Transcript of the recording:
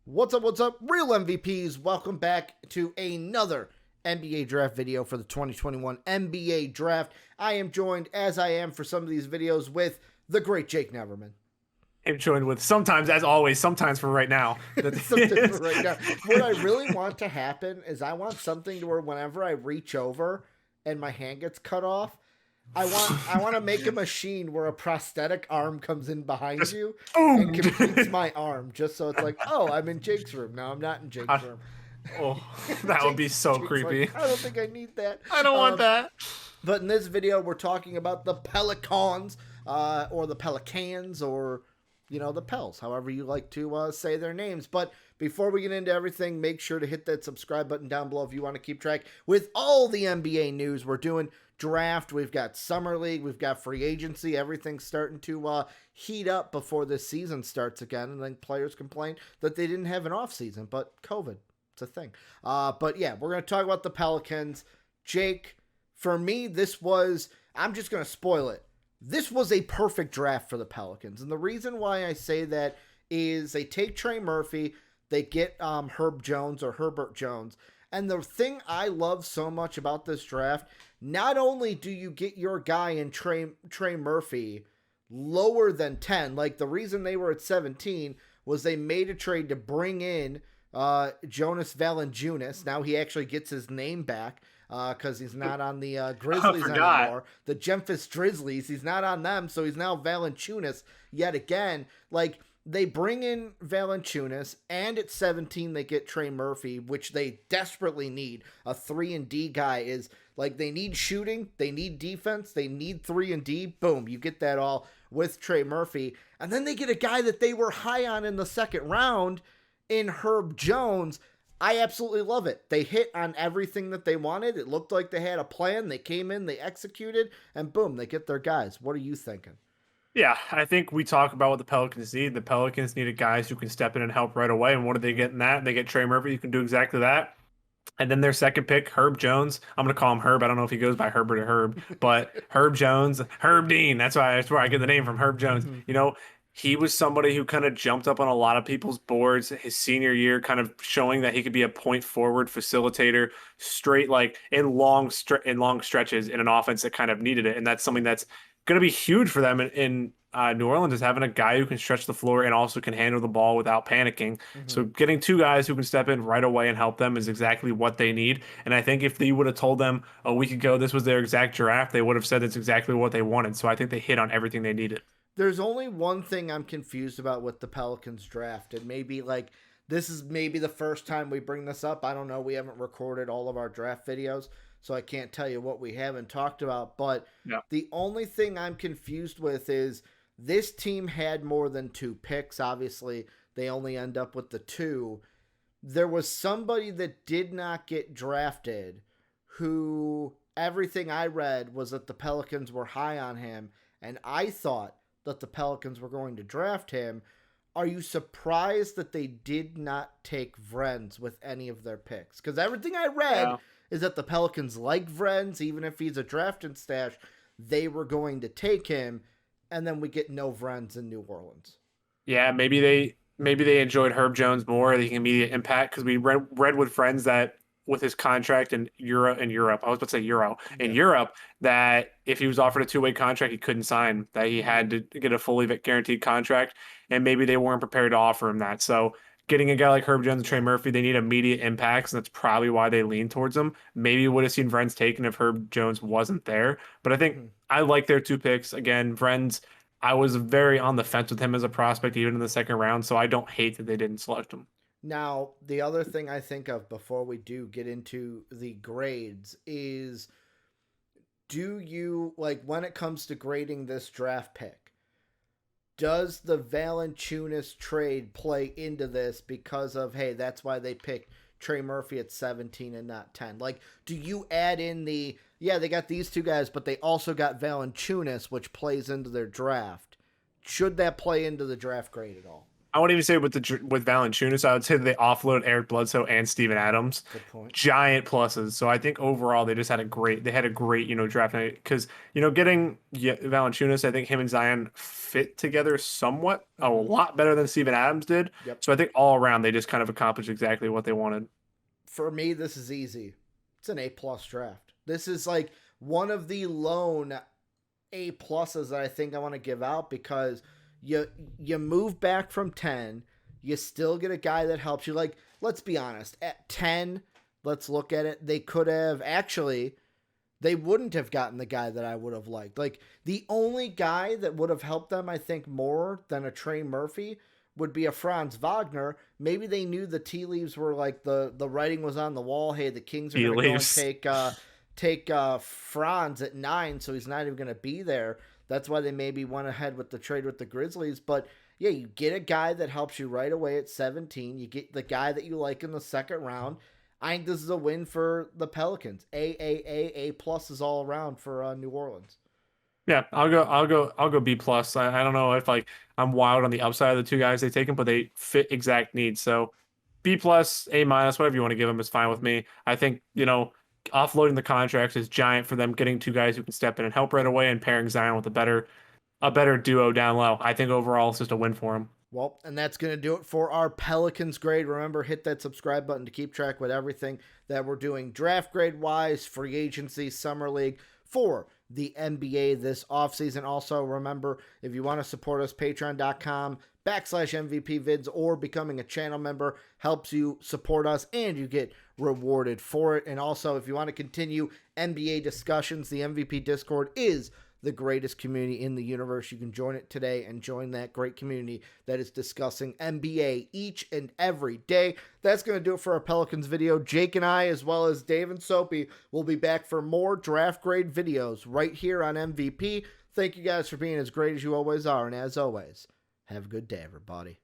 What's up, real MVPs? Welcome back to another NBA draft video for the 2021 NBA draft. I am joined, as I am for some of these videos, with the great Jake Neverman. I'm joined with sometimes, as always, sometimes for right now. Something for right now. What I really want to happen is I want something to where whenever I reach over and my hand gets cut off, I want to make a machine where a prosthetic arm comes in behind Just you and boom. completes my arm, just so it's like, oh, I'm in Jake's room. No, I'm not in Jake's room. Oh, that would be so Jake's creepy. like, I don't think I need that. I don't want that. But in this video, we're talking about the Pelicans, or the Pelicans, or the Pels, however you like to say their names. But before we get into everything, make sure to hit that subscribe button down below if you want to keep track with all the NBA news. We're doing draft, we've got summer league, we've got free agency. Everything's starting to heat up before this season starts again, and then players complain that they didn't have an off season, but COVID, it's a thing. But yeah, we're going to talk about the Pelicans. Jake, for me, I'm just going to spoil it. This was a perfect draft for the Pelicans. And the reason why I say that is they take Trey Murphy, they get Herbert Jones. And the thing I love so much about this draft, not only do you get your guy in Trey Murphy lower than 10, like the reason they were at 17 was they made a trade to bring in Jonas Valanciunas. Now he actually gets his name back because he's not on the Grizzlies anymore. The Memphis Grizzlies, he's not on them, so he's now Valanciunas yet again. Like, they bring in Valanciunas, and at 17 they get Trey Murphy, which they desperately need. A 3-and-D guy is like, they need shooting, they need defense, they need 3-and-D. Boom, you get that all with Trey Murphy. And then they get a guy that they were high on in the second round in Herb Jones. I absolutely love it. They hit on everything that they wanted. It looked like they had a plan. They came in, they executed, and boom, they get their guys. What are you thinking? Yeah, I think we talk about what the Pelicans need. The Pelicans needed guys who can step in and help right away. And what do they get in that? They get Trey Murphy, who can do exactly that. And then their second pick, Herb Jones. I'm going to call him Herb. I don't know if he goes by Herbert or Herb, but Herb Jones, Herb Dean. That's where I get the name from, Herb Jones. He was somebody who kind of jumped up on a lot of people's boards his senior year, kind of showing that he could be a point forward facilitator, straight like in long stretches in an offense that kind of needed it. And that's something that's going to be huge for them in New Orleans, is having a guy who can stretch the floor and also can handle the ball without panicking. So getting two guys who can step in right away and help them is exactly what they need. And I think if they would have told them a week ago this was their exact draft, they would have said it's exactly what they wanted. So I think they hit on everything they needed. There's only one thing I'm confused about with the Pelicans draft, and maybe this is maybe the first time we bring this up. I don't know. We haven't recorded all of our draft videos, so I can't tell you what we haven't talked about. But The only thing I'm confused with is this team had more than 2 picks. Obviously, they only end up with the 2. There was somebody that did not get drafted who everything I read was that the Pelicans were high on him, and I thought that the Pelicans were going to draft him. Are you surprised that they did not take Vrenz with any of their picks? Because everything I read is that the Pelicans like Vrenz, even if he's a drafted stash, they were going to take him, and then we get no Vrenz in New Orleans. Yeah, maybe they enjoyed Herb Jones more, the immediate impact, because we read with friends that with his contract in Europe, I was about to say Euro, in Europe, that if he was offered a 2-way contract, he couldn't sign, that he had to get a fully guaranteed contract, and maybe they weren't prepared to offer him that. So getting a guy like Herb Jones and Trey Murphy, they need immediate impacts, and that's probably why they lean towards him. Maybe would have seen Vrenz taken if Herb Jones wasn't there. But I think I like their 2 picks. Again, Vrenz, I was very on the fence with him as a prospect, even in the second round, so I don't hate that they didn't select him. Now, the other thing I think of before we do get into the grades is, do you, when it comes to grading this draft pick, does the Valanciunas trade play into this because of, hey, that's why they picked Trey Murphy at 17 and not 10? Do you add in they got these 2 guys, but they also got Valanciunas, which plays into their draft. Should that play into the draft grade at all? I wouldn't even say with Valanciunas. I would say that they offloaded Eric Bledsoe and Steven Adams. Good point. Giant pluses. So I think overall they just had a great draft night because getting Valanciunas, I think him and Zion fit together somewhat a lot better than Steven Adams did. Yep. So I think all around they just kind of accomplished exactly what they wanted. For me, this is easy. It's an A+ draft. This is like one of the lone A+ that I think I want to give out because you move back from 10, you still get a guy that helps you. Like, let's be honest, at 10, let's look at it. They could have actually, they wouldn't have gotten the guy that I would have liked. Like, the only guy that would have helped them, I think, more than a Trey Murphy would be a Franz Wagner. Maybe they knew the tea leaves were like the writing was on the wall. Hey, the Kings are going to go and take Franz at 9, so he's not even going to be there. That's why they maybe went ahead with the trade with the Grizzlies. But yeah, you get a guy that helps you right away at 17. You get the guy that you like in the second round. I think this is a win for the Pelicans. A+ is all around for New Orleans. Yeah, I'll go B+. I don't know if like I'm wild on the upside of the two guys they taken, but they fit exact needs. So B+, A-, whatever you want to give them is fine with me. I think, offloading the contracts is giant for them, getting two guys who can step in and help right away and pairing Zion with a better duo down low. I think overall it's just a win for them. Well, and that's going to do it for our Pelicans grade. Remember, hit that subscribe button to keep track with everything that we're doing draft grade wise, free agency, summer league for the NBA this offseason. Also, remember, if you want to support us, patreon.com/MVP vids or becoming a channel member helps you support us and you get rewarded for it. And also, if you want to continue NBA discussions, the MVP Discord is the greatest community in the universe. You can join it today and join that great community that is discussing NBA each and every day. That's going to do it for our Pelicans video. Jake and I, as well as Dave and Soapy, will be back for more draft grade videos right here on MVP. Thank you guys for being as great as you always are. And as always, have a good day, everybody.